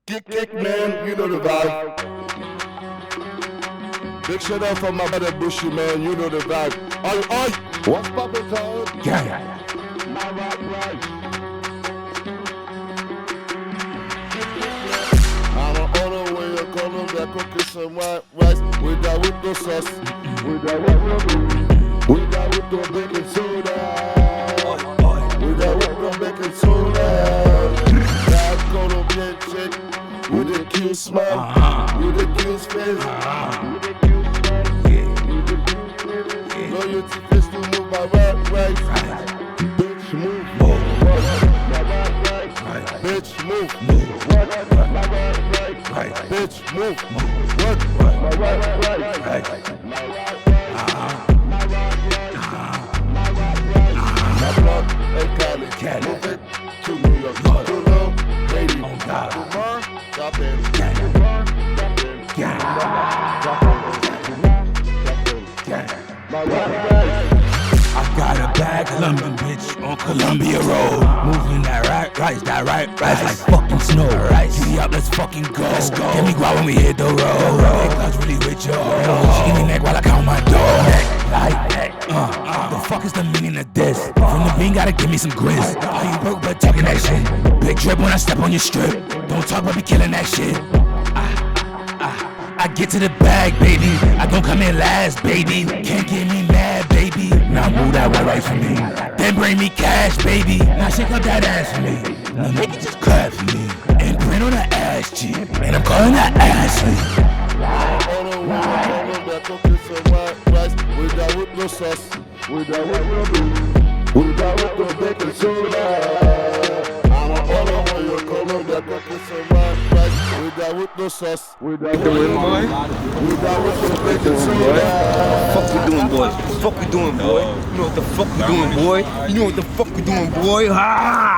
Kick, man, you know the vibe. Big shout out for my brother Bushy, man, you know the vibe. Oi, what's poppin' town? Yeah. My white rice. I'm an order when you call them that cooking some white rice with no sauce. With no baking soda. With no baking soda. That color get check with the cute smile, with the cute face. Loyalty face to move my white rice. Bitch move. Bitch move. Bitch move. What? My white rice. My blood and Cali. Move it to New York. To Love, Haiti. Tomorrow, stop it. My white rice. I got a bad Colombian bitch on Columbia Road. Moving that right rice like fucking snow. Giddy up, let's fucking go. Get me guap when we hit the road. BiggClouds really with yo. She give me neck while I count my dough. The fuck is the meaning of this? From the bean, gotta give me some grits. How you broke but talking that shit? Big drip when I step on your strip. Don't talk but be killing that shit. I get to the bag, baby. I don't come in last, baby. Can't get me mad, baby. Now move that white rice for me. Then bring me cash, baby. Now shake up that ass for me. Now make it just clap for me. And print on that ass cheek. And I'm calling that Ashley. That cooking some white rice with no sauce. With no baking soda. I'm an order when you call them that cooking some white rice with no sauce. With no baking soda. Fuck we doing, boy? Fuck we doing, boy? You know what the fuck we doing, boy? You know what the fuck we doing, boy? Ha!